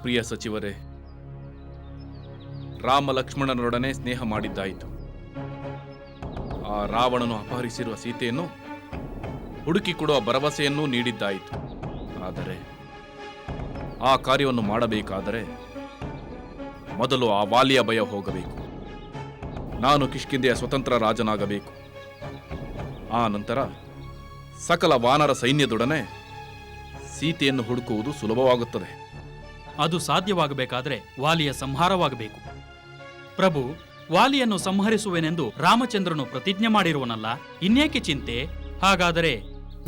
ಪ್ರಿಯ ಸಚಿವರೇ, ರಾಮ ಲಕ್ಷ್ಮಣನೊಡನೆ ಸ್ನೇಹ ಮಾಡಿದ್ದಾಯಿತು. ಆ ರಾವಣನು ಅಪಹರಿಸಿರುವ ಸೀತೆಯನ್ನು ಹುಡುಕಿ ಕೊಡುವ ಭರವಸೆಯನ್ನೂ ನೀಡಿದ್ದಾಯಿತು. ಆದರೆ ಆ ಕಾರ್ಯವನ್ನು ಮಾಡಬೇಕಾದರೆ ಮೊದಲು ಆ ವಾಲಿಯ ಭಯ ಹೋಗಬೇಕು. ನಾನು ಕಿಷ್ಕಿಂಧೆಯ ಸ್ವತಂತ್ರ ರಾಜನಾಗಬೇಕು. ಆ ನಂತರ ಸಕಲ ವಾನರ ಸೈನ್ಯದೊಡನೆ ಸೀತೆಯನ್ನು ಹುಡುಕುವುದು ಸುಲಭವಾಗುತ್ತದೆ. ಅದು ಸಾಧ್ಯವಾಗಬೇಕಾದ್ರೆ ವಾಲಿಯ ಸಂಹಾರವಾಗಬೇಕು. ಪ್ರಭು, ವಾಲಿಯನ್ನು ಸಂಹರಿಸುವೆನೆಂದು ರಾಮಚಂದ್ರನು ಪ್ರತಿಜ್ಞೆ ಮಾಡಿರುವನಲ್ಲ, ಇನ್ನೇಕೆ ಚಿಂತೆ? ಹಾಗಾದರೆ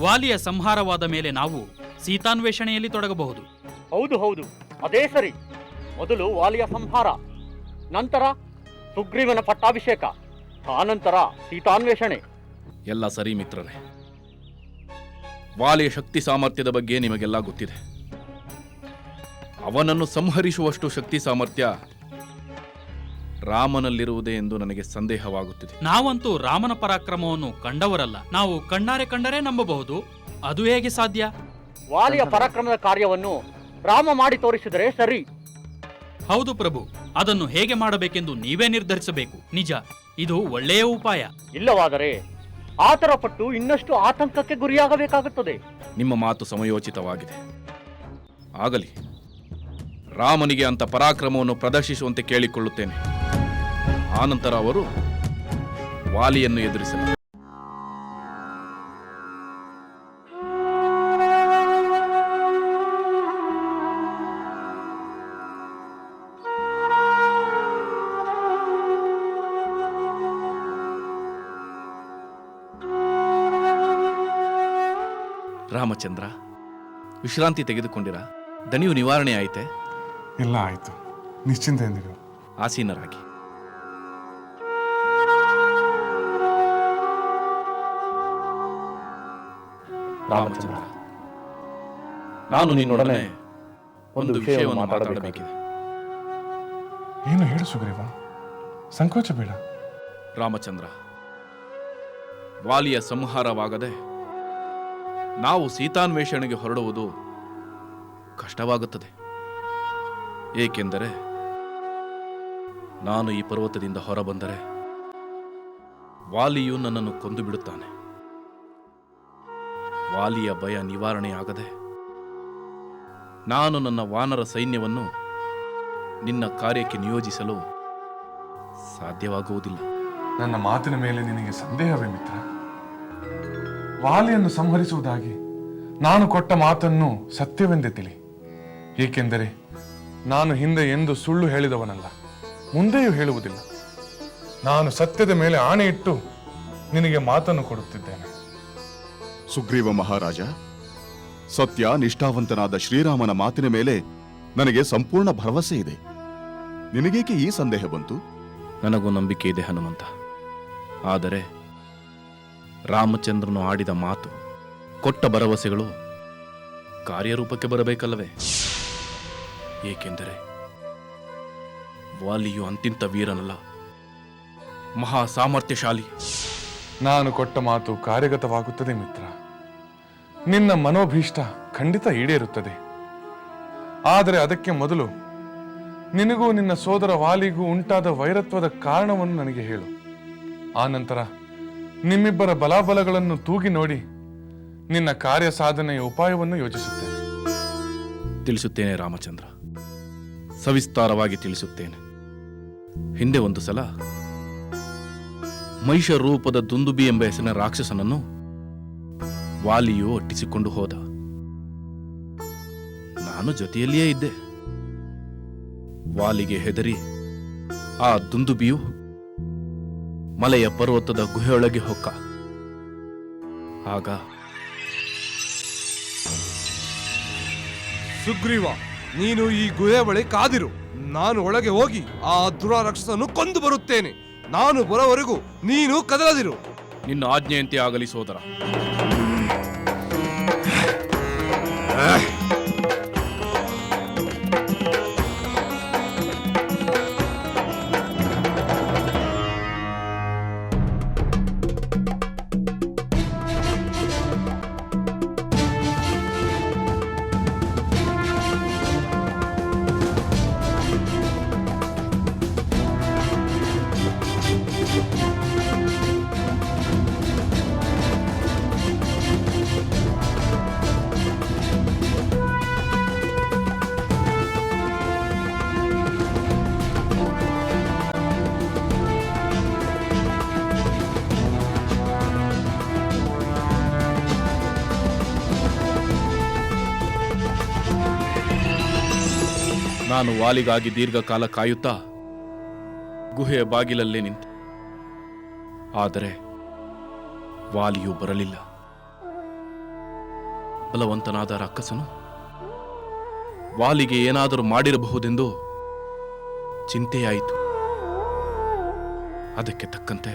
ವಾಲಿಯ ಸಂಹಾರವಾದ ಮೇಲೆ ನಾವು ಸೀತಾನ್ವೇಷಣೆಯಲ್ಲಿ ತೊಡಗಬಹುದು. ಹೌದು ಹೌದು, ಅದೇ ಸರಿ. ಮೊದಲು ವಾಲಿಯ ಸಂಹಾರ, ನಂತರ ಸುಗ್ರೀವನ ಪಟ್ಟಾಭಿಷೇಕ, ಆನಂತರ ಸೀತಾನ್ವೇಷಣೆ. ಎಲ್ಲ ಸರಿ ಮಿತ್ರರೇ. ವಾಲಿಯ ಶಕ್ತಿ ಸಾಮರ್ಥ್ಯದ ಬಗ್ಗೆ ನಿಮಗೆಲ್ಲ ಗೊತ್ತಿದೆ. ಅವನನ್ನು ಸಂಹರಿಸುವಷ್ಟು ಶಕ್ತಿ ಸಾಮರ್ಥ್ಯ ರಾಮನಲ್ಲಿರುವುದೇ ಎಂದು ನನಗೆ ಸಂದೇಹವಾಗುತ್ತಿದೆ. ನಾವಂತೂ ರಾಮನ ಪರಾಕ್ರಮವನ್ನು ಕಂಡವರಲ್ಲ. ನಾವು ಕಣ್ಣಾರೆ ಕಂಡರೆ ನಂಬಬಹುದು. ಅದು ಹೇಗೆ ಸಾಧ್ಯ? ವಾಲಿಯ ಪರಾಕ್ರಮದ ಕಾರ್ಯವನ್ನು ರಾಮ ಮಾಡಿ ತೋರಿಸಿದರೆ ಸರಿ. ಹೌದು ಪ್ರಭು, ಅದನ್ನು ಹೇಗೆ ಮಾಡಬೇಕೆಂದು ನೀವೇ ನಿರ್ಧರಿಸಬೇಕು. ನಿಜ, ಇದು ಒಳ್ಳೆಯ ಉಪಾಯ. ಇಲ್ಲವಾದರೆ ಆತರ ಪಟ್ಟು ಇನ್ನಷ್ಟು ಆತಂಕಕ್ಕೆ ಗುರಿಯಾಗಬೇಕಾಗುತ್ತದೆ. ನಿಮ್ಮ ಮಾತು ಸಮಯೋಚಿತವಾಗಿದೆ. ಆಗಲಿ, ರಾಮನಿಗೆ ಅಂತ ಪರಾಕ್ರಮವನ್ನು ಪ್ರದರ್ಶಿಸುವಂತೆ ಕೇಳಿಕೊಳ್ಳುತ್ತೇನೆ. ಆನಂತರ ಅವರು ವಾಲಿಯನ್ನು ಎದುರಿಸಲಿ. ರಾಮಚಂದ್ರ, ವಿಶ್ರಾಂತಿ ತೆಗೆದುಕೊಂಡಿರಾ? ದಣಿವು ನಿವಾರಣೆ ಆಯಿತೆ? ಎಲ್ಲ ಆಯಿತು, ನಿಶ್ಚಿಂತೆಯಿಂದಿರು. ಆಸೀನರಾಗಿ. ರಾಮಚಂದ್ರ, ನಾನು ನಿನ್ನೊಡನೆ ಒಂದು ವಿಷಯವನ್ನು ಮಾತಾಡಬೇಕಿದೆ. ಏನು ಹೇಳು ಸುಗ್ರೀವ, ಸಂಕೋಚ ಬೇಡ. ರಾಮಚಂದ್ರ, ವಾಲಿಯ ಸಂಹಾರವಾಗದೆ ನಾವು ಸೀತಾನ್ವೇಷಣೆಗೆ ಹೊರಡುವುದು ಕಷ್ಟವಾಗುತ್ತದೆ. ಏಕೆಂದರೆ ನಾನು ಈ ಪರ್ವತದಿಂದ ಹೊರಬಂದರೆ ವಾಲಿಯು ನನ್ನನ್ನು ಕೊಂದು ಬಿಡುತ್ತಾನೆ. ವಾಲಿಯ ಭಯ ನಿವಾರಣೆಯಾಗದೆ ನಾನು ನನ್ನ ವಾನರ ಸೈನ್ಯವನ್ನು ನಿನ್ನ ಕಾರ್ಯಕ್ಕೆ ನಿಯೋಜಿಸಲು ಸಾಧ್ಯವಾಗುವುದಿಲ್ಲ. ನನ್ನ ಮಾತಿನ ಮೇಲೆ ನಿನಗೆ ಸಂದೇಹವೇ ಮಿತ್ರ? ವಾಲಿಯನ್ನು ಸಂಹರಿಸುವುದಾಗಿ ನಾನು ಕೊಟ್ಟ ಮಾತನ್ನು ಸತ್ಯವೆಂದೇ ತಿಳಿ. ಏಕೆಂದರೆ ನಾನು ಹಿಂದೆ ಎಂದು ಸುಳ್ಳು ಹೇಳಿದವನಲ್ಲ, ಮುಂದೆಯೂ ಹೇಳುವುದಿಲ್ಲ. ನಾನು ಸತ್ಯದ ಮೇಲೆ ಆಣೆ ಇಟ್ಟು ನಿನಗೆ ಮಾತನ್ನು ಕೊಡುತ್ತಿದ್ದೇನೆ. ಸುಗ್ರೀವ ಮಹಾರಾಜ, ಸತ್ಯ ನಿಷ್ಠಾವಂತನಾದ ಶ್ರೀರಾಮನ ಮಾತಿನ ಮೇಲೆ ನನಗೆ ಸಂಪೂರ್ಣ ಭರವಸೆ ಇದೆ. ನಿನಗೇಕೆ ಈ ಸಂದೇಹ ಬಂತು? ನನಗೂ ನಂಬಿಕೆ ಇದೆ ಹನುಮಂತ. ಆದರೆ ರಾಮಚಂದ್ರನು ಆಡಿದ ಮಾತು, ಕೊಟ್ಟ ಭರವಸೆಗಳು ಕಾರ್ಯರೂಪಕ್ಕೆ ಬರಬೇಕಲ್ಲವೇ? ಏಕೆಂದರೆ ವಾಲಿಯು ಅಂತಿಂತ ವೀರನಲ್ಲ, ಮಹಾ ಸಾಮರ್ಥ್ಯಶಾಲಿ. ನಾನು ಕೊಟ್ಟ ಮಾತು ಕಾರ್ಯಗತವಾಗುತ್ತದೆ ಮಿತ್ರ. ನಿನ್ನ ಮನೋಭೀಷ್ಟ ಖಂಡಿತ ಈಡೇರುತ್ತದೆ. ಆದರೆ ಅದಕ್ಕೆ ಮೊದಲು ನಿನಗೂ ನಿನ್ನ ಸೋದರ ವಾಲಿಗೂ ಉಂಟಾದ ವೈರತ್ವದ ಕಾರಣವನ್ನು ನನಗೆ ಹೇಳು. ಆನಂತರ ನಿಮ್ಮಿಬ್ಬರ ಬಲಾಬಲಗಳನ್ನು ತೂಗಿ ನೋಡಿ ನಿನ್ನ ಕಾರ್ಯ ಸಾಧನೆಯ ಉಪಾಯವನ್ನು ಯೋಚಿಸುತ್ತೇನೆ. ತಿಳಿಸುತ್ತೇನೆ ರಾಮಚಂದ್ರ, ಸವಿಸ್ತಾರವಾಗಿ ತಿಳಿಸುತ್ತೇನೆ. ಹಿಂದೆ ಒಂದು ಸಲ ಮಹಿಷ ರೂಪದ ದುಂದುಬಿ ಎಂಬ ಹೆಸರಿನ ರಾಕ್ಷಸನನ್ನು ವಾಲಿಯು ಒಟ್ಟಿಸಿಕೊಂಡು ಹೋದ. ನಾನು ಜೊತೆಯಲ್ಲಿಯೇ ಇದ್ದೆ. ವಾಲಿಗೆ ಹೆದರಿ ಆ ದುಂದುಬಿಯು ಮಲೆಯ ಪರ್ವತದ ಗುಹೆಯೊಳಗೆ ಹೊಕ್ಕ. ಆಗ ಸುಗ್ರೀವ, ನೀನು ಈ ಗುಹೆ ಬಳಿ ಕಾದಿರು. ನಾನು ಒಳಗೆ ಹೋಗಿ ಆ ದುರಾರಕ್ಷಸನ್ನು ಕೊಂದು ಬರುತ್ತೇನೆ. ನಾನು ಬರೋವರೆಗೂ ನೀನು ಕದಲದಿರು. ನಿನ್ನ ಆಜ್ಞೆಯಂತೆ ಆಗಲಿ ಸೋದರ. ನಾನು ವಾಲಿಗಾಗಿ ದೀರ್ಘಕಾಲ ಕಾಯುತ್ತಾ ಗುಹೆಯ ಬಾಗಿಲಲ್ಲೇ ನಿಂತೆ. ಆದರೆ ವಾಲಿಯು ಬರಲಿಲ್ಲ. ಬಲವಂತನಾದ ರಾಕ್ಷಸನು ವಾಲಿಗೆ ಏನಾದರೂ ಮಾಡಿರಬಹುದೆಂದು ಚಿಂತೆಯಾಯಿತು. ಅದಕ್ಕೆ ತಕ್ಕಂತೆ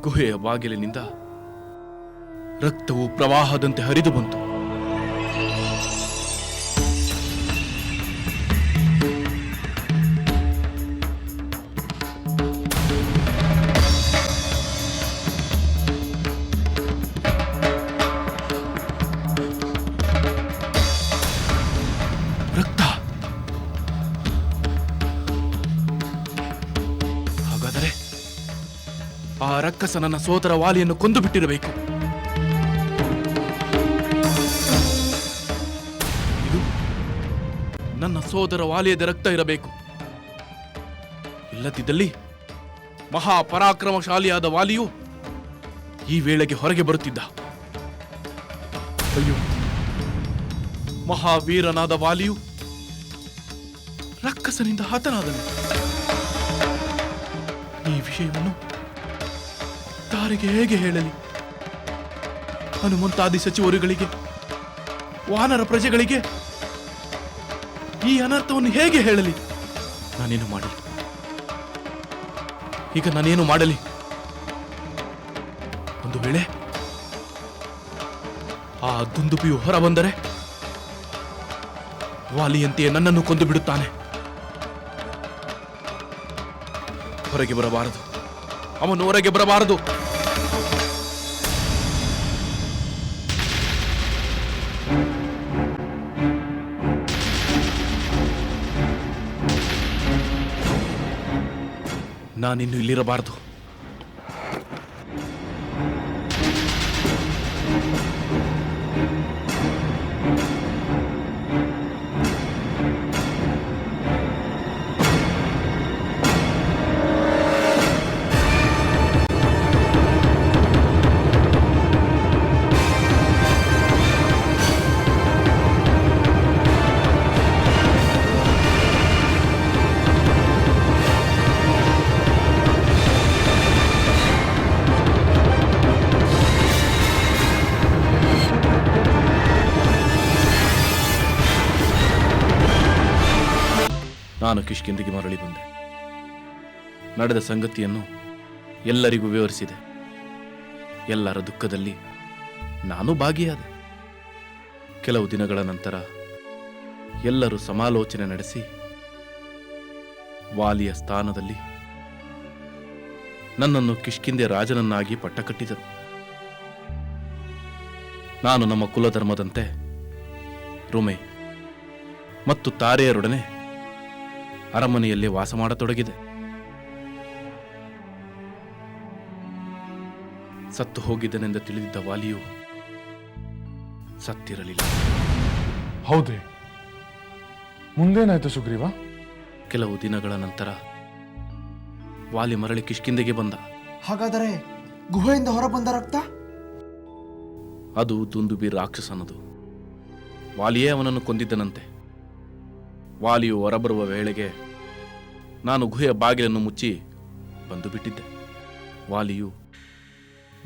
ಗುಹೆಯ ಬಾಗಿಲಿನಿಂದ ರಕ್ತವು ಪ್ರವಾಹದಂತೆ ಹರಿದು ಬಂತು. ರಕ್ತ. ಹಾಗಾದರೆ ಆ ರಕ್ಕಸ ನನ್ನ ಸೋದರ ವಾಲಿಯನ್ನು ಕೊಂದು ಬಿಟ್ಟಿರಬೇಕು. ಇದು ನನ್ನ ಸೋದರ ವಾಲಿಯದ ರಕ್ತ ಇರಬೇಕು. ಇಲ್ಲದಿದ್ದಲ್ಲಿ ಮಹಾಪರಾಕ್ರಮಶಾಲಿಯಾದ ವಾಲಿಯು ಈ ವೇಳೆಗೆ ಹೊರಗೆ ಬರುತ್ತಿದ್ದ. ಅಯ್ಯೋ, ಮಹಾವೀರನಾದ ವಾಲಿಯು ರಕ್ಕಸನಿಂದ ಹತನಾದನು. ಈ ವಿಷಯವನ್ನು ಯಾರಿಗೆ ಹೇಗೆ ಹೇಳಲಿ? ಹನುಮಂತಾದಿ ಸಚಿವರುಗಳಿಗೆ, ವಾನರ ಪ್ರಜೆಗಳಿಗೆ ಈ ಅನರ್ಥವನ್ನು ಹೇಗೆ ಹೇಳಲಿ? ನಾನೇನು ಮಾಡಲಿ? ಈಗ ನಾನೇನು ಮಾಡಲಿ? ಒಂದು ವೇಳೆ ಆ ದುಂದುಬಿಯು ಹೊರ ಬಂದರೆ ವಾಲಿಯಂತೆಯೇ ನನ್ನನ್ನು ಕೊಂದು ಬಿಡುತ್ತಾನೆ. ಹೊರಗೆ ಬರಬಾರದು, ಅವನು ಹೊರಗೆ ಬರಬಾರದು. ನಾನಿನ್ನು ಇಲ್ಲಿರಬಾರದು. ನಾನು ಕಿಷ್ಕಿಂದಿಗೆ ಮರಳಿ ಬಂದೆ. ನಡೆದ ಸಂಗತಿಯನ್ನು ಎಲ್ಲರಿಗೂ ವಿವರಿಸಿದೆ. ಎಲ್ಲರ ದುಃಖದಲ್ಲಿ ನಾನು ಭಾಗಿಯಾದೆ. ಕೆಲವು ದಿನಗಳ ನಂತರ ಎಲ್ಲರೂ ಸಮಾಲೋಚನೆ ನಡೆಸಿ ವಾಲಿಯ ಸ್ಥಾನದಲ್ಲಿ ನನ್ನನ್ನು ಕಿಷ್ಕಿಂದೆ ರಾಜನನ್ನಾಗಿ ಪಟ್ಟ ಕಟ್ಟಿದರು. ನಾನು ನಮ್ಮ ಕುಲಧರ್ಮದಂತೆ ರುಮೆ ಮತ್ತು ತಾರೆಯರೊಡನೆ ಅರಮನೆಯಲ್ಲಿ ವಾಸ ಮಾಡತೊಡಗಿದೆ. ಸತ್ತು ಹೋಗಿದ್ದನೆಂದು ತಿಳಿದಿದ್ದ ವಾಲಿಯು ಸತ್ತಿರಲಿಲ್ಲ. ಹೌದೇ? ಮುಂದೇನಾಯ್ತು ಸುಗ್ರೀವ? ಕೆಲವು ದಿನಗಳ ನಂತರ ವಾಲಿ ಮರಳಿ ಕಿಷ್ಕಿಂದೆಗೆ ಬಂದ. ಹಾಗಾದರೆ ಗುಹೆಯಿಂದ ಹೊರಬಂದ ರಕ್ತ? ಅದು ದುಂದುಬಿ ರಾಕ್ಷಸನದು. ವಾಲಿಯೇ ಅವನನ್ನು ಕೊಂದಿದ್ದನಂತೆ. ವಾಲಿಯು ಹೊರಬರುವ ವೇಳೆಗೆ ನಾನು ಗುಹೆಯ ಬಾಗಿಲನ್ನು ಮುಚ್ಚಿ ಬಂದು ಬಿಟ್ಟಿದ್ದೆ. ವಾಲಿಯು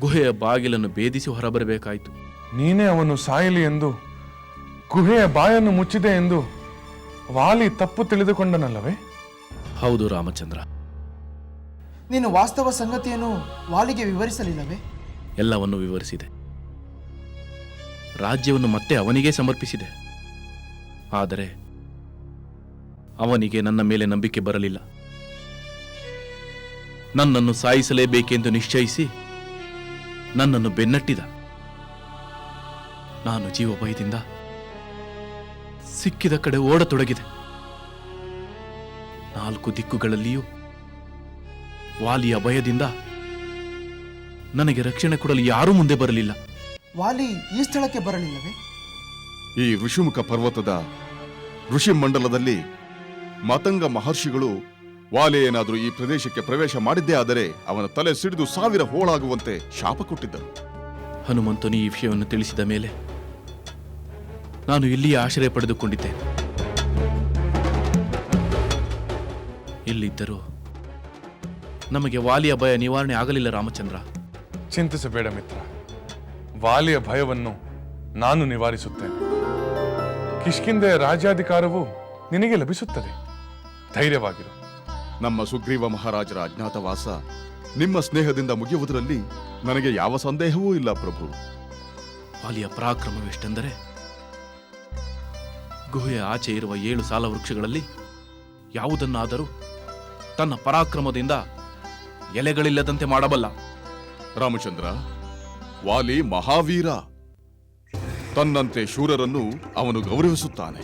ಗುಹೆಯ ಬಾಗಿಲನ್ನು ಭೇದಿಸಿ ಹೊರಬರಬೇಕಾಯಿತು. ನೀನೇ ಅವನು ಸಾಯಲಿ ಎಂದು ಗುಹೆಯ ಬಾಯನ್ನು ಮುಚ್ಚಿದೆ ಎಂದು ವಾಲಿ ತಪ್ಪು ತಿಳಿದುಕೊಂಡನಲ್ಲವೇ? ಹೌದು ರಾಮಚಂದ್ರ. ನೀನು ವಾಸ್ತವ ಸಂಗತಿಯನ್ನು ವಾಲಿಗೆ ವಿವರಿಸಲಿಲ್ಲವೇ? ಎಲ್ಲವನ್ನು ವಿವರಿಸಿದೆ. ರಾಜ್ಯವನ್ನು ಮತ್ತೆ ಅವನಿಗೆ ಸಮರ್ಪಿಸಿದೆ. ಆದರೆ ಅವನಿಗೆ ನನ್ನ ಮೇಲೆ ನಂಬಿಕೆ ಬರಲಿಲ್ಲ. ನನ್ನನ್ನು ಸಾಯಿಸಲೇಬೇಕೆಂದು ನಿಶ್ಚಯಿಸಿ ನನ್ನನ್ನು ಬೆನ್ನಟ್ಟಿದ. ನಾನು ಜೀವ ಭಯದಿಂದ ಸಿಕ್ಕಿದ ಕಡೆ ಓಡತೊಡಗಿದೆ. 4 ದಿಕ್ಕುಗಳಲ್ಲಿಯೂ ವಾಲಿಯ ಭಯದಿಂದ ನನಗೆ ರಕ್ಷಣೆ ಕೊಡಲು ಯಾರೂ ಮುಂದೆ ಬರಲಿಲ್ಲ. ವಾಲಿ ಈ ಸ್ಥಳಕ್ಕೆ ಬರಲಿಲ್ಲವೇ? ಈ ಋಷಿಮುಖ ಪರ್ವತದ ಋಷಿ ಮಂಡಲದಲ್ಲಿ ಮತಂಗ ಮಹರ್ಷಿಗಳು ವಾಲಿ ಏನಾದರೂ ಈ ಪ್ರದೇಶಕ್ಕೆ ಪ್ರವೇಶ ಮಾಡಿದ್ದೇ ಆದರೆ ಅವನ ತಲೆ ಸಿಡಿದು 1000 ಹೋಳಾಗುವಂತೆ ಶಾಪ ಕೊಟ್ಟಿದ್ದರು. ಹನುಮಂತನು ಈ ವಿಷಯವನ್ನು ತಿಳಿಸಿದ ಮೇಲೆ ನಾನು ಇಲ್ಲಿಯೇ ಆಶ್ರಯ ಪಡೆದುಕೊಂಡಿದ್ದೇನೆ. ಇಲ್ಲಿದ್ದರೂ ನಮಗೆ ವಾಲಿಯ ಭಯ ನಿವಾರಣೆ ಆಗಲಿಲ್ಲ ರಾಮಚಂದ್ರ. ಚಿಂತಿಸಬೇಡ ಮಿತ್ರ, ವಾಲಿಯ ಭಯವನ್ನು ನಾನು ನಿವಾರಿಸುತ್ತೇನೆ. ಕಿಷ್ಕಿಂಧೆಯ ರಾಜ್ಯಾಧಿಕಾರವು ನಿನಗೆ ಲಭಿಸುತ್ತದೆ. ಧೈರ್ಯವಾಗಿರು. ನಮ್ಮ ಸುಗ್ರೀವ ಮಹಾರಾಜರ ಅಜ್ಞಾತವಾಸ ನಿಮ್ಮ ಸ್ನೇಹದಿಂದ ಮುಗಿಯುವುದರಲ್ಲಿ ನನಗೆ ಯಾವ ಸಂದೇಹವೂ ಇಲ್ಲ ಪ್ರಭು. ವಾಲಿಯ ಪರಾಕ್ರಮವೆಷ್ಟೆಂದರೆ ಗುಹೆಯ ಆಚೆ ಇರುವ 7 ಸಾಲ ವೃಕ್ಷಗಳಲ್ಲಿ ಯಾವುದನ್ನಾದರೂ ತನ್ನ ಪರಾಕ್ರಮದಿಂದ ಎಲೆಗಳಿಲ್ಲದಂತೆ ಮಾಡಬಲ್ಲ. ರಾಮಚಂದ್ರ, ವಾಲಿ ಮಹಾವೀರ. ತನ್ನಂತೆ ಶೂರರನ್ನು ಅವನು ಗೌರವಿಸುತ್ತಾನೆ.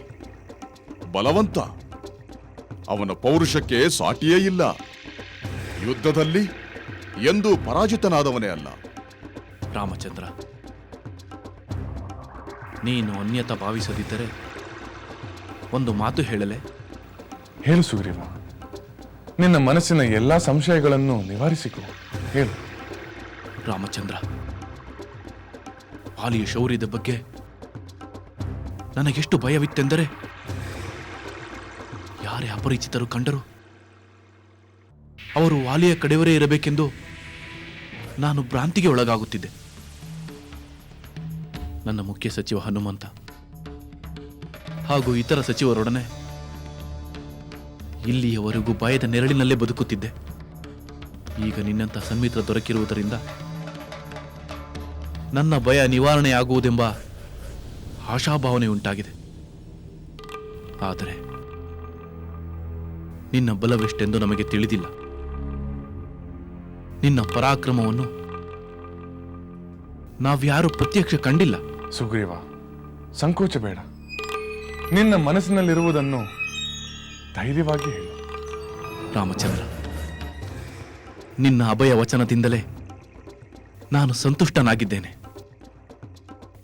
ಬಲವಂತ. ಅವನ ಪೌರುಷಕ್ಕೆ ಸಾಟಿಯೇ ಇಲ್ಲ. ಯುದ್ಧದಲ್ಲಿ ಎಂದೂ ಪರಾಜಿತನಾದವನೇ ಅಲ್ಲ. ರಾಮಚಂದ್ರ, ನೀನು ಅನ್ಯತ ಭಾವಿಸದಿದ್ದರೆ ಒಂದು ಮಾತು ಹೇಳಲೆ? ಹೇಳು ಸುಗ್ರೀವ, ನಿನ್ನ ಮನಸ್ಸಿನ ಎಲ್ಲಾ ಸಂಶಯಗಳನ್ನು ನಿವಾರಿಸಿಕೊ. ಹೇಳು. ರಾಮಚಂದ್ರ, ವಾಲಿಯ ಶೌರ್ಯದ ಬಗ್ಗೆ ನನಗೆಷ್ಟು ಭಯವಿತ್ತೆಂದರೆ ಯಾರೇ ಅಪರಿಚಿತರು ಕಂಡರು ಅವರು ವಾಲಿಯ ಕಡೆಯವರೇ ಇರಬೇಕೆಂದು ನಾನು ಭ್ರಾಂತಿಗೆ ಒಳಗಾಗುತ್ತಿದ್ದೆ. ನನ್ನ ಮುಖ್ಯ ಸಚಿವ ಹನುಮಂತ ಹಾಗೂ ಇತರ ಸಚಿವರೊಡನೆ ಇಲ್ಲಿಯವರೆಗೂ ಭಯದ ನೆರಳಿನಲ್ಲೇ ಬದುಕುತ್ತಿದ್ದೆ. ಈಗ ನಿನ್ನಂಥ ಸನ್ಮಿತ್ರ ದೊರಕಿರುವುದರಿಂದ ನನ್ನ ಭಯ ನಿವಾರಣೆಯಾಗುವುದೆಂಬ ಆಶಾಭಾವನೆ ಉಂಟಾಗಿದೆ. ಆದರೆ ನಿನ್ನ ಬಲವೆಷ್ಟೆಂದು ನಮಗೆ ತಿಳಿದಿಲ್ಲ. ನಿನ್ನ ಪರಾಕ್ರಮವನ್ನು ನಾವ್ಯಾರೂ ಪ್ರತ್ಯಕ್ಷ ಕಂಡಿಲ್ಲ. ಸುಗ್ರೀವ, ಸಂಕೋಚ ಬೇಡ. ನಿನ್ನ ಮನಸ್ಸಿನಲ್ಲಿರುವುದನ್ನು ಧೈರ್ಯವಾಗಿ ಹೇಳು. ರಾಮಚಂದ್ರ, ನಿನ್ನ ಅಭಯ ವಚನದಿಂದಲೇ ನಾನು ಸಂತುಷ್ಟನಾಗಿದ್ದೇನೆ.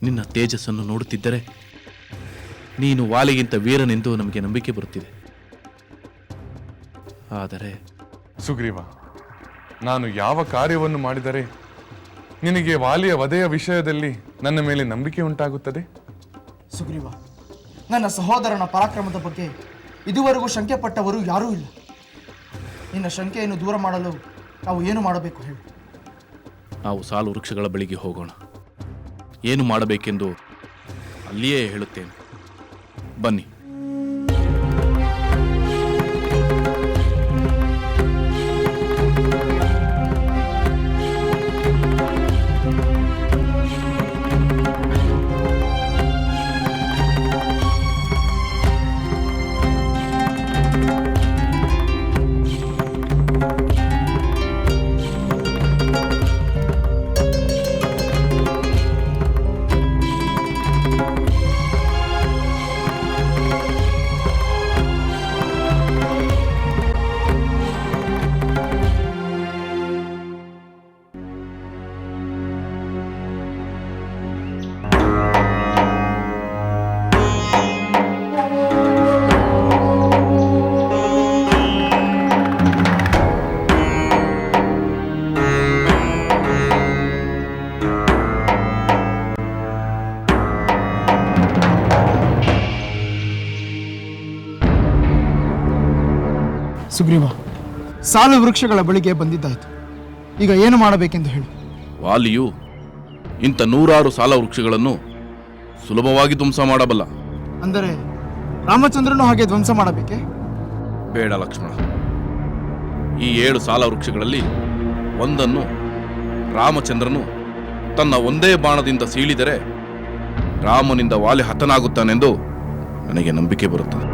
ನಿನ್ನ ತೇಜಸ್ಸನ್ನು ನೋಡುತ್ತಿದ್ದರೆ ನೀನು ವಾಲಿಗಿಂತ ವೀರನೆಂದು ನಮಗೆ ನಂಬಿಕೆ ಬರುತ್ತಿದೆ. ಆದರೆ ಸುಗ್ರೀವ, ನಾನು ಯಾವ ಕಾರ್ಯವನ್ನು ಮಾಡಿದರೆ ನಿನಗೆ ವಾಲಿಯ ವಧೆಯ ವಿಷಯದಲ್ಲಿ ನನ್ನ ಮೇಲೆ ನಂಬಿಕೆ ಉಂಟಾಗುತ್ತದೆ? ಸುಗ್ರೀವ, ನನ್ನ ಸಹೋದರನ ಪರಾಕ್ರಮದ ಬಗ್ಗೆ ಇದುವರೆಗೂ ಶಂಕೆ ಪಟ್ಟವರು ಯಾರೂ ಇಲ್ಲ. ನಿನ್ನ ಶಂಕೆಯನ್ನು ದೂರ ಮಾಡಲು ನಾವು ಏನು ಮಾಡಬೇಕು ಹೇಳು? ನಾವು ಸಾಲು ವೃಕ್ಷಗಳ ಬಳಿಗೆ ಹೋಗೋಣ. ಏನು ಮಾಡಬೇಕೆಂದು ಅಲ್ಲಿಯೇ ಹೇಳುತ್ತೇನೆ. ಬನ್ನಿ. ಸುಗ್ರೀವ, ಸಾಲು ವೃಕ್ಷಗಳ ಬಳಿಗೆ ಬಂದಿದ್ದಾಯ್ತು. ಈಗ ಏನು ಮಾಡಬೇಕೆಂದು ಹೇಳು? ವಾಲಿಯು ಇಂಥ 100 ಸಾಲ ವೃಕ್ಷಗಳನ್ನು ಸುಲಭವಾಗಿ ಧ್ವಂಸ ಮಾಡಬಲ್ಲ. ಅಂದರೆ ರಾಮಚಂದ್ರನು ಹಾಗೆ ಧ್ವಂಸ ಮಾಡಬೇಕೆ? ಬೇಡ ಲಕ್ಷ್ಮಣ. ಈ 7 ಸಾಲ ವೃಕ್ಷಗಳಲ್ಲಿ ಒಂದನ್ನು ರಾಮಚಂದ್ರನು ತನ್ನ ಒಂದೇ ಬಾಣದಿಂದ ಸೀಳಿದರೆ ರಾಮನಿಂದ ವಾಲಿ ಹತನಾಗುತ್ತಾನೆಂದು ನನಗೆ ನಂಬಿಕೆ ಬರುತ್ತದೆ.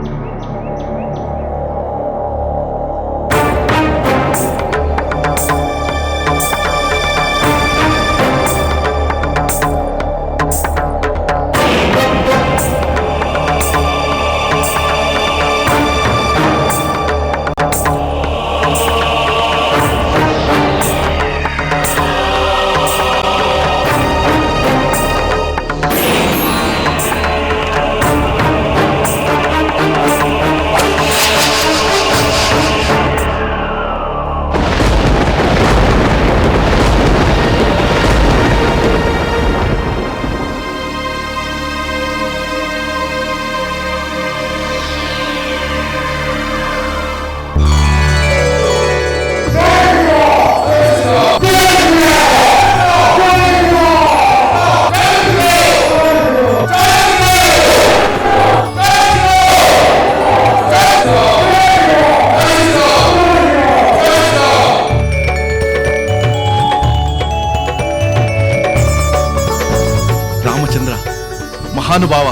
ಮಹಾನುಭಾವ,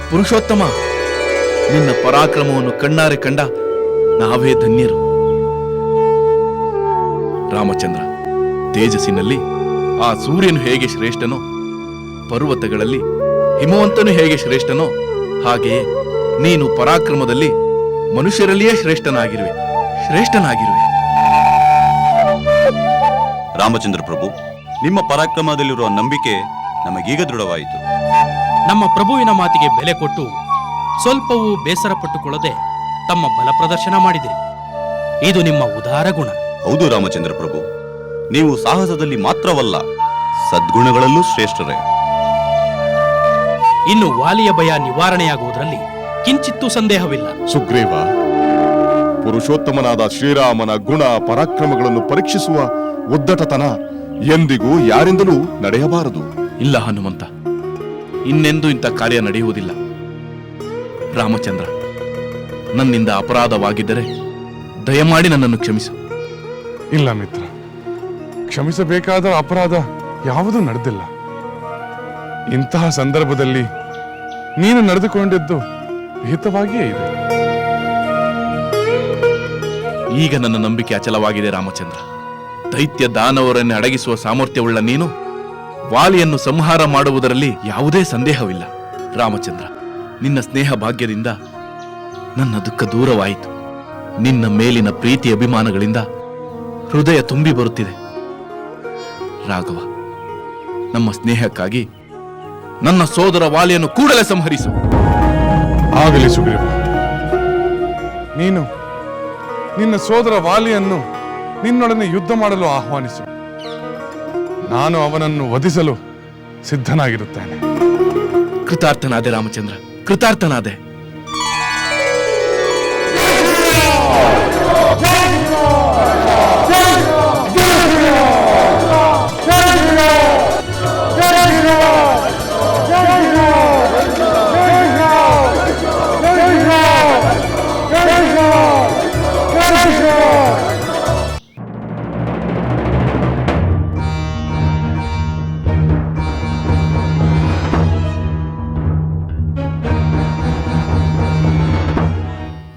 ಪುರುಷೋತ್ತಮ, ನಿನ್ನ ಪರಾಕ್ರಮವನ್ನು ಕಣ್ಣಾರೆ ಕಂಡ ನಾವೇ ಧನ್ಯರು. ರಾಮಚಂದ್ರ, ತೇಜಸ್ಸಿನಲ್ಲಿ ಆ ಸೂರ್ಯನು ಹೇಗೆ ಶ್ರೇಷ್ಠನೋ, ಪರ್ವತಗಳಲ್ಲಿ ಹಿಮವಂತನು ಹೇಗೆ ಶ್ರೇಷ್ಠನೋ, ಹಾಗೆಯೇ ನೀನು ಪರಾಕ್ರಮದಲ್ಲಿ ಮನುಷ್ಯರಲ್ಲಿಯೇ ಶ್ರೇಷ್ಠನಾಗಿರುವೆ. ರಾಮಚಂದ್ರ ಪ್ರಭು, ನಿಮ್ಮ ಪರಾಕ್ರಮದಲ್ಲಿರುವ ನಂಬಿಕೆ ನಮಗೀಗ ದೃಢವಾಯಿತು. ನಮ್ಮ ಪ್ರಭುವಿನ ಮಾತಿಗೆ ಬೆಲೆ ಕೊಟ್ಟು ಸ್ವಲ್ಪವೂ ಬೇಸರ ಪಟ್ಟುಕೊಳ್ಳದೆ ತಮ್ಮ ಬಲ ಪ್ರದರ್ಶನ ಮಾಡಿದಿರಿ. ಇದು ನಿಮ್ಮ ಉದಾರ ಗುಣ. ಹೌದು ರಾಮಚಂದ್ರ ಪ್ರಭು, ನೀವು ಸಾಹಸದಲ್ಲಿ ಮಾತ್ರವಲ್ಲ, ಸದ್ಗುಣಗಳಲ್ಲೂ ಶ್ರೇಷ್ಠರೇ. ಇನ್ನು ವಾಲಿಯ ಭಯ ನಿವಾರಣೆಯಾಗುವುದರಲ್ಲಿ ಕಿಂಚಿತ್ತೂ ಸಂದೇಹವಿಲ್ಲ. ಸುಗ್ರೀವ, ಪುರುಷೋತ್ತಮನಾದ ಶ್ರೀರಾಮನ ಗುಣ ಪರಾಕ್ರಮಗಳನ್ನು ಪರೀಕ್ಷಿಸುವ ಉದ್ದಟತನ ಎಂದಿಗೂ ಯಾರಿಂದಲೂ ನಡೆಯಬಾರದು. ಇಲ್ಲ ಹನುಮಂತ, ಇನ್ನೆಂದೂ ಇಂಥ ಕಾರ್ಯ ನಡೆಯುವುದಿಲ್ಲ. ರಾಮಚಂದ್ರ, ನನ್ನಿಂದ ಅಪರಾಧವಾಗಿದ್ದರೆ ದಯಮಾಡಿ ನನ್ನನ್ನು ಕ್ಷಮಿಸು. ಇಲ್ಲ ಮಿತ್ರ, ಕ್ಷಮಿಸಬೇಕಾದ ಅಪರಾಧ ಯಾವುದೂ ನಡೆದಿಲ್ಲ. ಇಂತಹ ಸಂದರ್ಭದಲ್ಲಿ ನೀನು ನಡೆದುಕೊಂಡಿದ್ದು ವಿಹಿತವಾಗಿಯೇ ಇದೆ. ಈಗ ನನ್ನ ನಂಬಿಕೆ ಅಚಲವಾಗಿದೆ ರಾಮಚಂದ್ರ. ದೈತ್ಯ ದಾನವರನ್ನು ಅಡಗಿಸುವ ಸಾಮರ್ಥ್ಯವುಳ್ಳ ನೀನು ವಾಲಿಯನ್ನು ಸಂಹಾರ ಮಾಡುವುದರಲ್ಲಿ ಯಾವುದೇ ಸಂದೇಹವಿಲ್ಲ. ರಾಮಚಂದ್ರ, ನಿನ್ನ ಸ್ನೇಹ ಭಾಗ್ಯದಿಂದ ನನ್ನ ದುಃಖ ದೂರವಾಯಿತು. ನಿನ್ನ ಮೇಲಿನ ಪ್ರೀತಿ ಅಭಿಮಾನಗಳಿಂದ ಹೃದಯ ತುಂಬಿ ಬರುತ್ತಿದೆ. ರಾಘವ, ನಮ್ಮ ಸ್ನೇಹಕ್ಕಾಗಿ ನನ್ನ ಸೋದರ ವಾಲಿಯನ್ನು ಕೂಡಲೇ ಸಂಹರಿಸು. ಆಗಲಿ ಸುಗ್ರೀವ, ನೀನು ನಿನ್ನ ಸೋದರ ವಾಲಿಯನ್ನು ನಿನ್ನೊಡನೆ ಯುದ್ಧ ಮಾಡಲು ಆಹ್ವಾನಿಸು. ನಾನು ಅವನನ್ನು ವಧಿಸಲು ಸಿದ್ಧನಾಗಿರುತ್ತೇನೆ. ಕೃತಾರ್ಥನಾದೆ ರಾಮಚಂದ್ರ, ಕೃತಾರ್ಥನಾದೆ.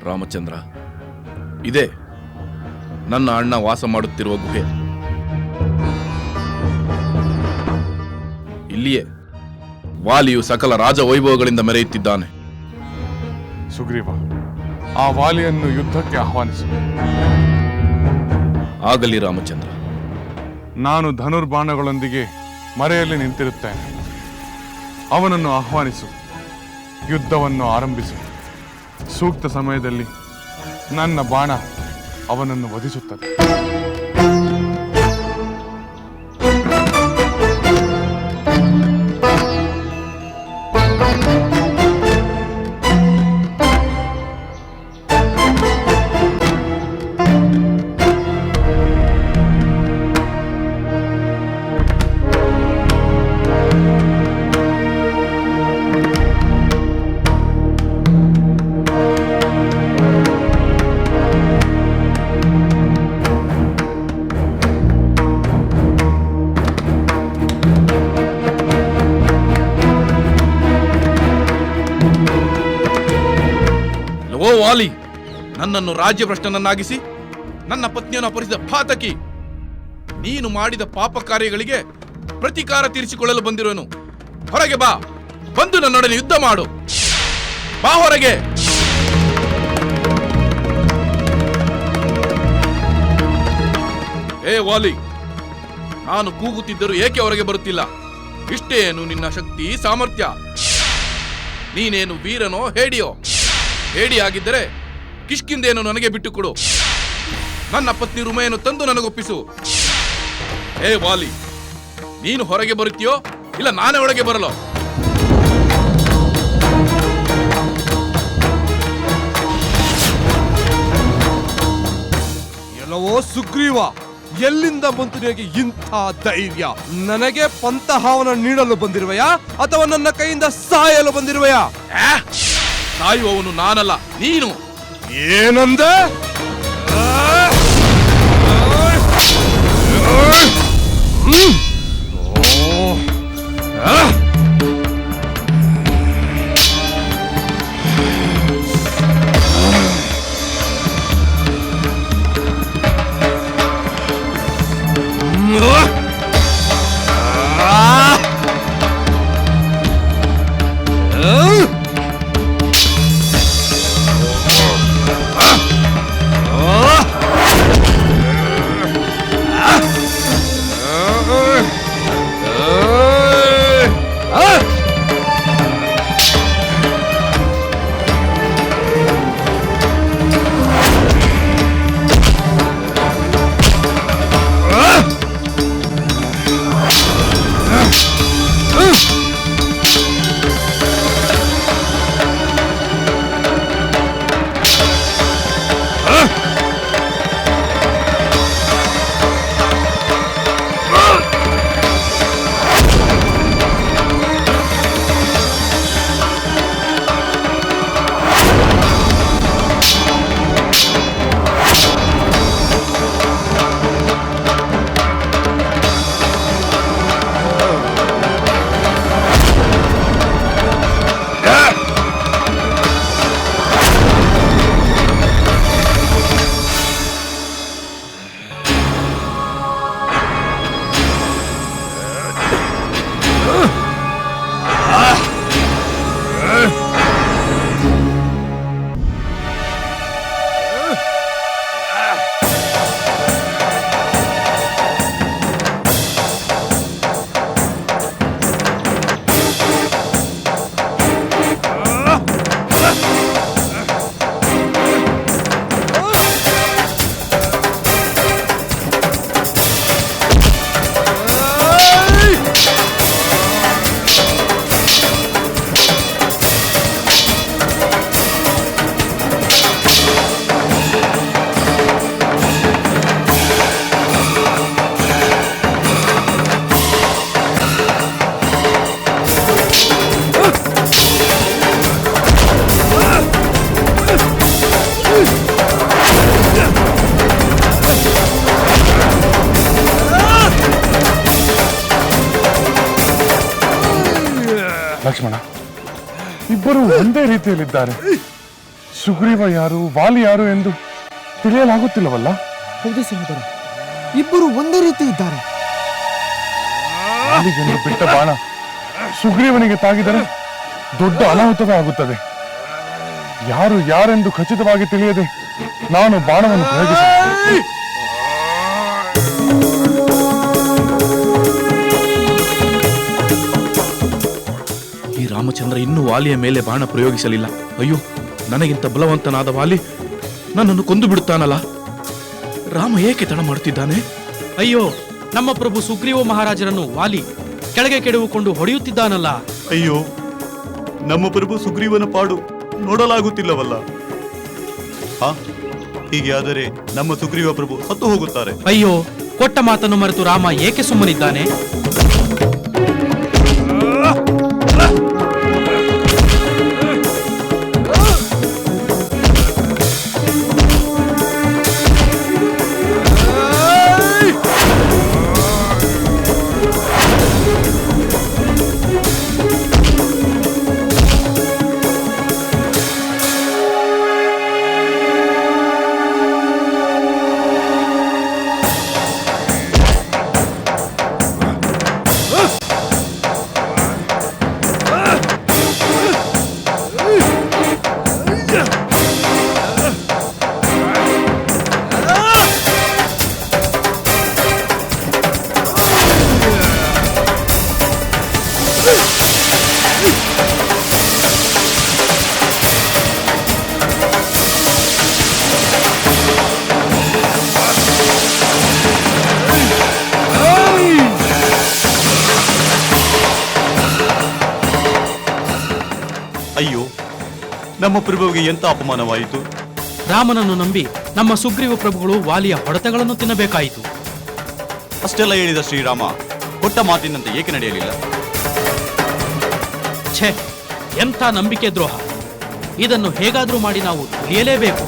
ರಾಮಚಂದ್ರ, ಇದೇ ನನ್ನ ಅಣ್ಣ ವಾಸ ಮಾಡುತ್ತಿರುವ ಗುಹೆ. ಇಲ್ಲಿಯೇ ವಾಲಿಯು ಸಕಲ ರಾಜವೈಭವಗಳಿಂದ ಮೆರೆಯುತ್ತಿದ್ದಾನೆ. ಸುಗ್ರೀವ, ಆ ವಾಲಿಯನ್ನು ಯುದ್ಧಕ್ಕೆ ಆಹ್ವಾನಿಸು. ಆಗಲಿ ರಾಮಚಂದ್ರ. ನಾನು ಧನುರ್ಬಾಣಗಳೊಂದಿಗೆ ಮರೆಯಲ್ಲಿ ನಿಂತಿರುತ್ತೇನೆ. ಅವನನ್ನು ಆಹ್ವಾನಿಸು, ಯುದ್ಧವನ್ನು ಆರಂಭಿಸು. ಸೂಕ್ತ ಸಮಯದಲ್ಲಿ ನನ್ನ ಬಾಣ ಅವನನ್ನು ವಧಿಸುತ್ತದೆ. ಓ ವಾಲಿ, ನನ್ನನ್ನು ರಾಜ್ಯಭ್ರಷ್ಟನನ್ನಾಗಿಸಿ ನನ್ನ ಪತ್ನಿಯನ್ನು ಅಪಹರಿಸಿದ ಪಾತಕಿ, ನೀನು ಮಾಡಿದ ಪಾಪ ಕಾರ್ಯಗಳಿಗೆ ಪ್ರತೀಕಾರ ತೀರಿಸಿಕೊಳ್ಳಲು ಬಂದಿರುವನು. ಹೊರಗೆ ಬಾ, ಬಂದು ನನ್ನೊಡನೆ ಯುದ್ಧ ಮಾಡು. ಬಾ ಹೊರಗೆ. ಏ ವಾಲಿ, ನಾನು ಕೂಗುತ್ತಿದ್ದರೂ ಏಕೆ ಹೊರಗೆ ಬರುತ್ತಿಲ್ಲ? ಇಷ್ಟೇನು ನಿನ್ನ ಶಕ್ತಿ ಸಾಮರ್ಥ್ಯ? ನೀನೇನು ವೀರನೋ ಹೇಡಿಯೋ? ಹೇಡಿಯಾಗಿದ್ದರೆ ಕಿಷ್ಕಿಂಧೆಯನ್ನು ನನಗೆ ಬಿಟ್ಟುಕೊಡು. ನನ್ನ ಪತ್ನಿ ರುಮೆಯನ್ನು ತಂದು ನನಗೊಪ್ಪಿಸು. ಹೇ ವಾಲಿ, ನೀನು ಹೊರಗೆ ಬರುತ್ತೀಯೋ ಇಲ್ಲ ನಾನೇ ಒಳಗೆ ಬರಲೋ? ಎಲ್ಲವೋ ಸುಗ್ರೀವ, ಎಲ್ಲಿಂದ ಬಂತು ನಿನಗೆ ಇಂಥ ಧೈರ್ಯ? ನನಗೆ ಪಂಥಹಾವನ ನೀಡಲು ಬಂದಿರುವೆಯಾ ಅಥವಾ ನನ್ನ ಕೈಯಿಂದ ಸಾಯಲು ಬಂದಿರುವೆಯಾ? ಸಾಯುವವನು ನಾನಲ್ಲ, ನೀನು. ಏನಂದೆ? ಲಕ್ಷ್ಮಣ, ಇಬ್ಬರು ಒಂದೇ ರೀತಿಯಲ್ಲಿದ್ದಾರೆ. ಸುಗ್ರೀವ ಯಾರು, ವಾಲಿ ಯಾರು ಎಂದು ತಿಳಿಯಲಾಗುತ್ತಿಲ್ಲವಲ್ಲ? ಹೌದು ಸಹೋದರ, ಇಬ್ಬರು ಒಂದೇ ರೀತಿ ಇದ್ದಾರೆ. ವಾಲಿಗೆಂದು ಬಿಟ್ಟ ಬಾಣ ಸುಗ್ರೀವನಿಗೆ ತಾಗಿದರೆ ದೊಡ್ಡ ಅನಾಹುತವೇ ಆಗುತ್ತದೆ. ಯಾರು ಯಾರೆಂದು ಖಚಿತವಾಗಿ ತಿಳಿಯದೆ ನಾನು ಬಾಣವನ್ನು ಪ್ರಯೋಗಿಸಿದೆ. ಈ ರಾಮಚಂದ್ರ ಇನ್ನೂ ವಾಲಿಯ ಮೇಲೆ ಬಾಣ ಪ್ರಯೋಗಿಸಲಿಲ್ಲ. ಅಯ್ಯೋ, ನನಗಿಂತ ಬಲವಂತನಾದ ವಾಲಿ ನನ್ನನ್ನು ಕೊಂದು ಬಿಡುತ್ತಾನಲ್ಲ. ರಾಮ ಏಕೆ ತಡ ಮಾಡುತ್ತಿದ್ದಾನೆ? ಅಯ್ಯೋ, ನಮ್ಮ ಪ್ರಭು ಸುಗ್ರೀವ ಮಹಾರಾಜರನ್ನು ವಾಲಿ ಕೆಳಗೆ ಕೆಡವಿಕೊಂಡು ಹೊಡೆಯುತ್ತಿದ್ದಾನಲ್ಲ. ಅಯ್ಯೋ, ನಮ್ಮ ಪ್ರಭು ಸುಗ್ರೀವನ ಪಾಡು ನೋಡಲಾಗುತ್ತಿಲ್ಲವಲ್ಲ. ಹೀಗೆ ಆದರೆ ನಮ್ಮ ಸುಗ್ರೀವ ಪ್ರಭು ಸತ್ತು ಹೋಗುತ್ತಾರೆ. ಅಯ್ಯೋ, ಕೊಟ್ಟ ಮಾತನ್ನು ಮರೆತು ರಾಮ ಏಕೆ ಸುಮ್ಮನಿದ್ದಾನೆ? ಅಯ್ಯೋ, ನಮ್ಮ ಪ್ರಭುವಿಗೆ ಎಂತ ಅಪಮಾನವಾಯಿತು. ರಾಮನನ್ನು ನಂಬಿ ನಮ್ಮ ಸುಗ್ರೀವ ಪ್ರಭುಗಳು ವಾಲಿಯ ಹೊಡೆತಗಳನ್ನು ತಿನ್ನಬೇಕಾಯಿತು. ಅಷ್ಟೆಲ್ಲ ಹೇಳಿದ ಶ್ರೀರಾಮ ಕೊಟ್ಟ ಮಾತಿನಂತೆ ಏಕೆ ನಡೆಯಲಿಲ್ಲ? ಛೇ, ಎಂಥ ನಂಬಿಕೆ ದ್ರೋಹ! ಇದನ್ನು ಹೇಗಾದ್ರೂ ಮಾಡಿ ನಾವು ತಿಳಿಯಲೇಬೇಕು.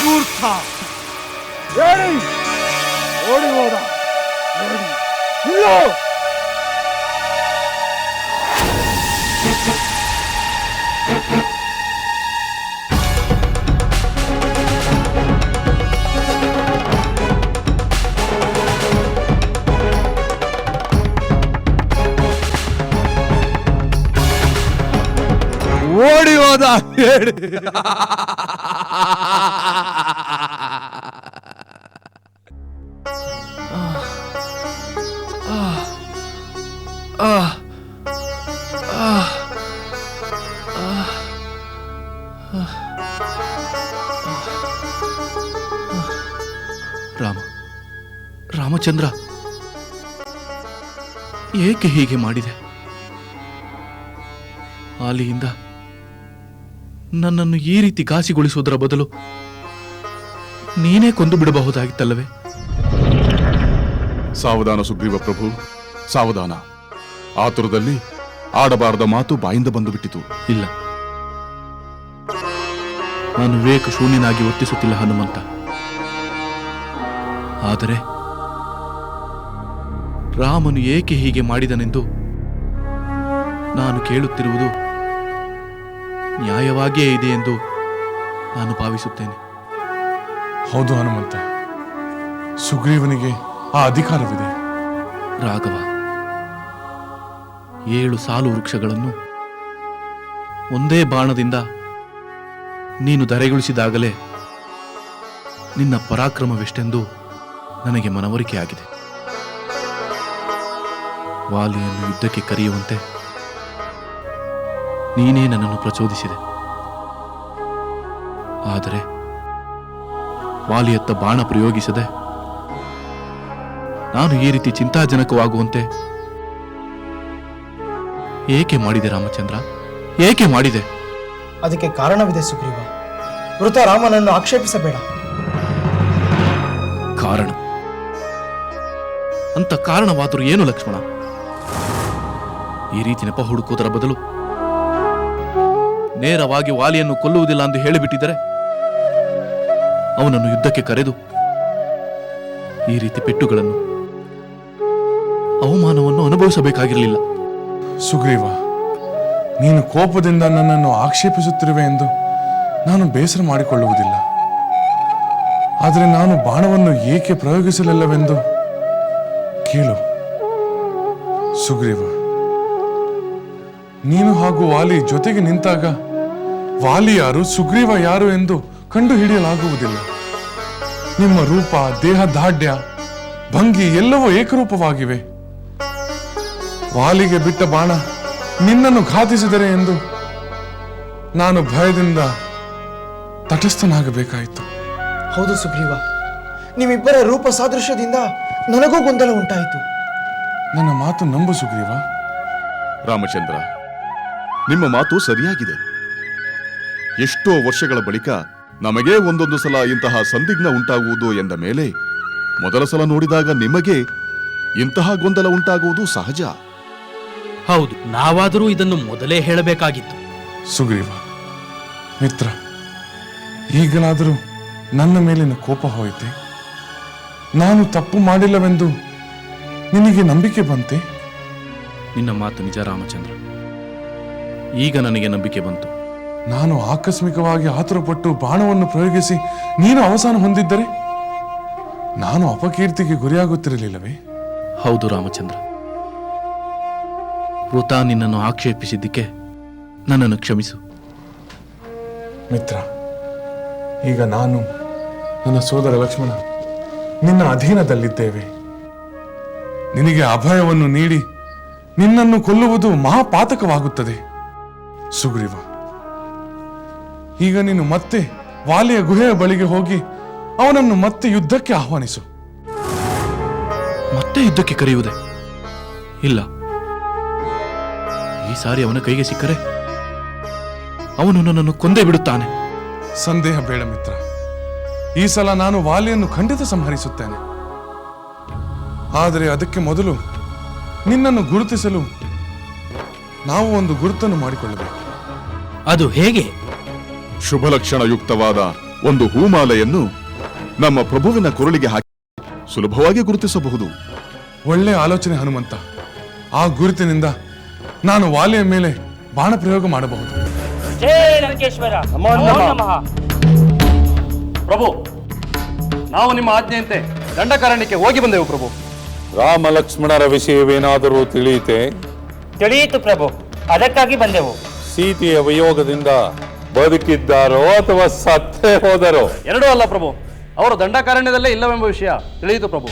ಧೂರ್ತ ಓಡಿ ಹೋದ. ಓಡಿ ಹೋದ ಹೇಳಿ. ರಾಮಚಂದ್ರ ಏಕೆ ಹೀಗೆ ಮಾಡಿದೆ? ಆಲಿಯಿಂದ ನನ್ನನ್ನು ಈ ರೀತಿ ಘಾಸಿಗೊಳಿಸುವುದರ ಬದಲು ನೀನೇ ಕೊಂದು ಬಿಡಬಹುದಾಗಿತ್ತಲ್ಲವೇ? ಸಾವಧಾನ ಸುಗ್ರೀವ ಪ್ರಭು, ಸಾವಧಾನ. ಆತುರದಲ್ಲಿ ಆಡಬಾರದ ಮಾತು ಬಾಯಿಂದ ಬಂದು ಬಿಟ್ಟಿತು. ಇಲ್ಲ, ನಾನು ವಿವೇಕ ಶೂನ್ಯನಾಗಿ ವರ್ತಿಸುತ್ತಿಲ್ಲ ಹನುಮಂತ. ಆದರೆ ರಾಮನು ಏಕೆ ಹೀಗೆ ಮಾಡಿದನೆಂದು ನಾನು ಕೇಳುತ್ತಿರುವುದು ನ್ಯಾಯವಾಗಿಯೇ ಇದೆ ಎಂದು ನಾನು ಭಾವಿಸುತ್ತೇನೆ. ಹೌದು ಹನುಮಂತ, ಸುಗ್ರೀವನಿಗೆ ಆ ಅಧಿಕಾರವಿದೆ. ರಾಘವ, 7 ಸಾಲು ವೃಕ್ಷಗಳನ್ನು ಒಂದೇ ಬಾಣದಿಂದ ನೀನು ಧರೆಗೊಳಿಸಿದಾಗಲೇ ನಿನ್ನ ಪರಾಕ್ರಮವೆಷ್ಟೆಂದು ನನಗೆ ಮನವರಿಕೆಯಾಗಿದೆ. ವಾಲಿಯನ್ನು ಯುದ್ಧಕ್ಕೆ ಕರೆಯುವಂತೆ ನೀನೇ ನನ್ನನ್ನು ಪ್ರಚೋದಿಸಿದೆ. ಆದರೆ ವಾಲಿಯತ್ತ ಬಾಣ ಪ್ರಯೋಗಿಸದೆ ನಾನು ಈ ರೀತಿ ಚಿಂತಾಜನಕವಾಗುವಂತೆ ಏಕೆ ಮಾಡಿದೆ ರಾಮಚಂದ್ರ? ಏಕೆ ಮಾಡಿದೆ? ಅದಕ್ಕೆ ಕಾರಣವಿದೆ ಸುಗ್ರೀವ. ವೃತ ರಾಮನನ್ನು ಆಕ್ಷೇಪಿಸಬೇಡ. ಕಾರಣ ಅಂತ ಕಾರಣವಾದರೂ ಏನು ಲಕ್ಷ್ಮಣ? ಈ ರೀತಿ ನೆಪ ಹುಡುಕುವುದರ ಬದಲು ನೇರವಾಗಿ ವಾಲಿಯನ್ನು ಕೊಲ್ಲುವುದಿಲ್ಲ ಎಂದು ಹೇಳಿಬಿಟ್ಟಿದ್ದರೆ ಅವನನ್ನು ಯುದ್ಧಕ್ಕೆ ಕರೆದು ಈ ರೀತಿ ಪೆಟ್ಟುಗಳನ್ನು ಅವಮಾನವನ್ನು ಅನುಭವಿಸಬೇಕಾಗಿರಲಿಲ್ಲ. ಸುಗ್ರೀವ, ನೀನು ಕೋಪದಿಂದ ನನ್ನನ್ನು ಆಕ್ಷೇಪಿಸುತ್ತಿರುವೆ ಎಂದು ನಾನು ಬೇಸರ ಮಾಡಿಕೊಳ್ಳುವುದಿಲ್ಲ. ಆದರೆ ನಾನು ಬಾಣವನ್ನು ಏಕೆ ಪ್ರಯೋಗಿಸಲಿಲ್ಲವೆಂದು ಕೇಳು. ಸುಗ್ರೀವ, ನೀನು ಹಾಗೂ ವಾಲಿ ಜೊತೆಗೆ ನಿಂತಾಗ ವಾಲಿ ಯಾರು, ಸುಗ್ರೀವ ಯಾರು ಎಂದು ಕಂಡು ಹಿಡಿಯಲಾಗುವುದಿಲ್ಲ. ನಿಮ್ಮ ರೂಪ, ದೇಹ ದಾಢ್ಯ, ಭಂಗಿ ಎಲ್ಲವೂ ಏಕರೂಪವಾಗಿವೆ. ವಾಲಿಗೆ ಬಿಟ್ಟ ಬಾಣ ನಿನ್ನನ್ನು ಘಾತಿಸಿದರೆ ಎಂದು ನಾನು ಭಯದಿಂದ ತಟಸ್ಥನಾಗಬೇಕಾಯಿತು. ಹೌದು ಸುಗ್ರೀವ, ನಿಮ್ಮಿಬ್ಬರ ರೂಪ ಸಾದೃಶ್ಯದಿಂದ ನನಗೂ ಗೊಂದಲ ಉಂಟಾಯಿತು. ನನ್ನ ಮಾತು ನಂಬು ಸುಗ್ರೀವ. ರಾಮಚಂದ್ರ, ನಿಮ್ಮ ಮಾತು ಸರಿಯಾಗಿದೆ. ಎಷ್ಟೋ ವರ್ಷಗಳ ಬಳಿಕ ನಮಗೆ ಒಂದೊಂದು ಸಲ ಇಂತಹ ಸಂದಿಗ್ಧ ಉಂಟಾಗುವುದು ಎಂದ ಮೇಲೆ ಮೊದಲ ಸಲ ನೋಡಿದಾಗ ನಿಮಗೆ ಇಂತಹ ಗೊಂದಲ ಉಂಟಾಗುವುದು ಸಹಜ. ಹೌದು, ನಾವಾದರೂ ಇದನ್ನು ಮೊದಲೇ ಹೇಳಬೇಕಾಗಿತ್ತು. ಸುಗ್ರೀವ ಮಿತ್ರ, ಈಗಲಾದರೂ ನನ್ನ ಮೇಲಿನ ಕೋಪ ಹೋಯಿತೆ? ನಾನು ತಪ್ಪು ಮಾಡಿಲ್ಲವೆಂದು ನಿನಗೆ ನಂಬಿಕೆ ಬಂತೆ? ನಿನ್ನ ಮಾತು ನಿಜ ರಾಮಚಂದ್ರ. ಈಗ ನನಗೆ ನಂಬಿಕೆ ಬಂತು. ನಾನು ಆಕಸ್ಮಿಕವಾಗಿ ಆತುರಪಟ್ಟು ಬಾಣವನ್ನು ಪ್ರಯೋಗಿಸಿ ನೀನು ಅವಸಾನ ಹೊಂದಿದ್ದರೆ ನಾನು ಅಪಕೀರ್ತಿಗೆ ಗುರಿಯಾಗುತ್ತಿರಲಿಲ್ಲವೇ? ಹೌದು ರಾಮಚಂದ್ರ, ವೃತ ನಿನ್ನನ್ನು ಆಕ್ಷೇಪಿಸಿದ್ದಕ್ಕೆ ನನ್ನನ್ನು ಕ್ಷಮಿಸು. ಮಿತ್ರ, ಈಗ ನಾನು ನನ್ನ ಸೋದರ ಲಕ್ಷ್ಮಣ ನಿನ್ನ ಅಧೀನದಲ್ಲಿದ್ದೇವೆ. ನಿನಗೆ ಅಭಯವನ್ನು ನೀಡಿ ನಿನ್ನನ್ನು ಕೊಲ್ಲುವುದು ಮಹಾಪಾತಕವಾಗುತ್ತದೆ. ಸುಗ್ರೀವ, ಈಗ ನೀನು ಮತ್ತೆ ವಾಲಿಯ ಗುಹೆಯ ಬಳಿಗೆ ಹೋಗಿ ಅವನನ್ನು ಮತ್ತೆ ಯುದ್ಧಕ್ಕೆ ಆಹ್ವಾನಿಸು. ಮತ್ತೆ ಯುದ್ಧಕ್ಕೆ ಕರೆಯುವುದೇ? ಇಲ್ಲ, ಈ ಸಾರಿ ಅವನ ಕೈಗೆ ಸಿಕ್ಕರೆ ಅವನು ನನ್ನನ್ನು ಕೊಂದೇ ಬಿಡುತ್ತಾನೆ. ಸಂದೇಹ ಬೇಡ ಮಿತ್ರ, ಈ ಸಲ ನಾನು ವಾಲಿಯನ್ನು ಖಂಡಿತ ಸಂಹರಿಸುತ್ತೇನೆ. ಆದರೆ ಅದಕ್ಕೆ ಮೊದಲು ನಿನ್ನನ್ನು ಗುರುತಿಸಲು ನಾವು ಒಂದು ಗುರುತನ್ನು ಮಾಡಿಕೊಳ್ಳಬೇಕು. ಅದು ಹೇಗೆ? ಶುಭಲಕ್ಷಣಯುಕ್ತವಾದ ಒಂದು ಹೂಮಾಲೆಯನ್ನು ನಮ್ಮ ಪ್ರಭುವಿನ ಕೊರಳಿಗೆ ಹಾಕಿ ಸುಲಭವಾಗಿ ಗುರುತಿಸಬಹುದು. ಒಳ್ಳೆ ಆಲೋಚನೆ ಹನುಮಂತ. ಆ ಗುರುತಿನಿಂದ ನಾನು ವಾಲಿಯ ಮೇಲೆ ಬಾಣ ಪ್ರಯೋಗ ಮಾಡಬಹುದು. ಜೈ ಲಂಕೇಶ್ವರ. ಪ್ರಭು, ನಾವು ನಿಮ್ಮ ಆಜ್ಞೆಯಂತೆ ದಂಡಕಾರಣ್ಯಕ್ಕೆ ಹೋಗಿ ಬಂದೆವು ಪ್ರಭು. ರಾಮ ಲಕ್ಷ್ಮಣರ ವಿಷಯವೇನಾದರೂ ತಿಳಿಯಿತೆ? ತಿಳಿಯಿತು ಪ್ರಭು, ಅದಕ್ಕಾಗಿ ಬಂದೆವು. ಸೀತೆಯ ವಿಯೋಗದಿಂದ ಬದುಕಿದ್ದಾರೋ ಅಥವಾ ಸತ್ತೇ ಹೋದರೋ? ಎರಡೂ ಅಲ್ಲ ಪ್ರಭು, ಅವರು ದಂಡಕಾರಣ್ಯದಲ್ಲೇ ಇಲ್ಲವೆಂಬ ವಿಷಯ ತಿಳಿಯಿತು ಪ್ರಭು.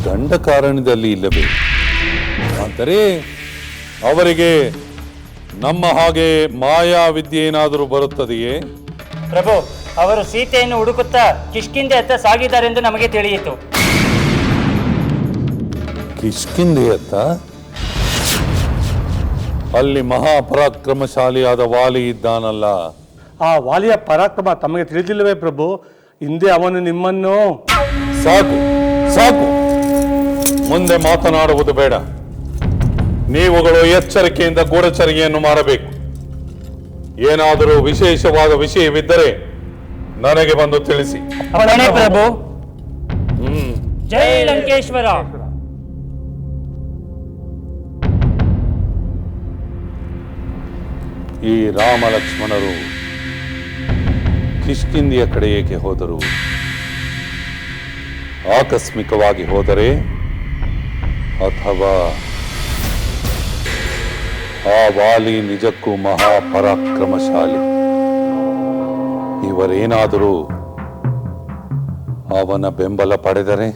ದಂಡಕಾರಣ್ಯದಲ್ಲಿ ಇಲ್ಲವೇ? ಅಂದರೆ ಅವರಿಗೆ ನಮ್ಮ ಹಾಗೆ ಮಾಯಾವಿದ್ಯೆ ಏನಾದರೂ ಬರುತ್ತದೆಯೇ? ಪ್ರಭು, ಅವರು ಸೀತೆಯನ್ನು ಹುಡುಕುತ್ತಾ ಕಿಷ್ಕಿಂಧೆಯತ್ತ ಸಾಗಿದ್ದಾರೆಂದು ನಮಗೆ ತಿಳಿಯಿತು. ಕಿಷ್ಕಿಂಧೆಯತ್ತ? ಅಲ್ಲಿ ಮಹಾಪರಾಕ್ರಮಶಾಲಿಯಾದ ವಾಲಿ ಇದ್ದಾನಲ್ಲ. ಆ ವಾಲಿಯ ಪರಾಕ್ರಮ ತಮಗೆ ತಿಳಿದಿಲ್ಲವೇ ಪ್ರಭು? ಹಿಂದೆ ಅವನು ನಿಮ್ಮನ್ನು... ಸಾಕು ಸಾಕು, ಮುಂದೆ ಮಾತನಾಡುವುದು ಬೇಡ. ನೀವುಗಳು ಎಚ್ಚರಿಕೆಯಿಂದ ಗೂಢಚರ್ಯೆಯನ್ನು ಮಾಡಬೇಕು. ಏನಾದರೂ ವಿಶೇಷವಾದ ವಿಷಯವಿದ್ದರೆ ನನಗೆ ಬಂದು ತಿಳಿಸಿ. ಪ್ರಭು. ಜೈ ಲಂಕೇಶ್ವರ. ಈ ರಾಮ ಲಕ್ಷ್ಮಣರು ಕಿಷ್ಕಿಂಧೆಯ ಕಡೆ ಏಕೆ ಹೋದರು? ಆಕಸ್ಮಿಕವಾಗಿ ಹೋದರೆ ಅಥವಾ ಆ ವಾಲಿ ನಿಜಕ್ಕೂ ಮಹಾಪರಾಕ್ರಮಶಾಲಿ? ಇವರೇನಾದರೂ ಅವನ ಬೆಂಬಲ ಪಡೆದರೆ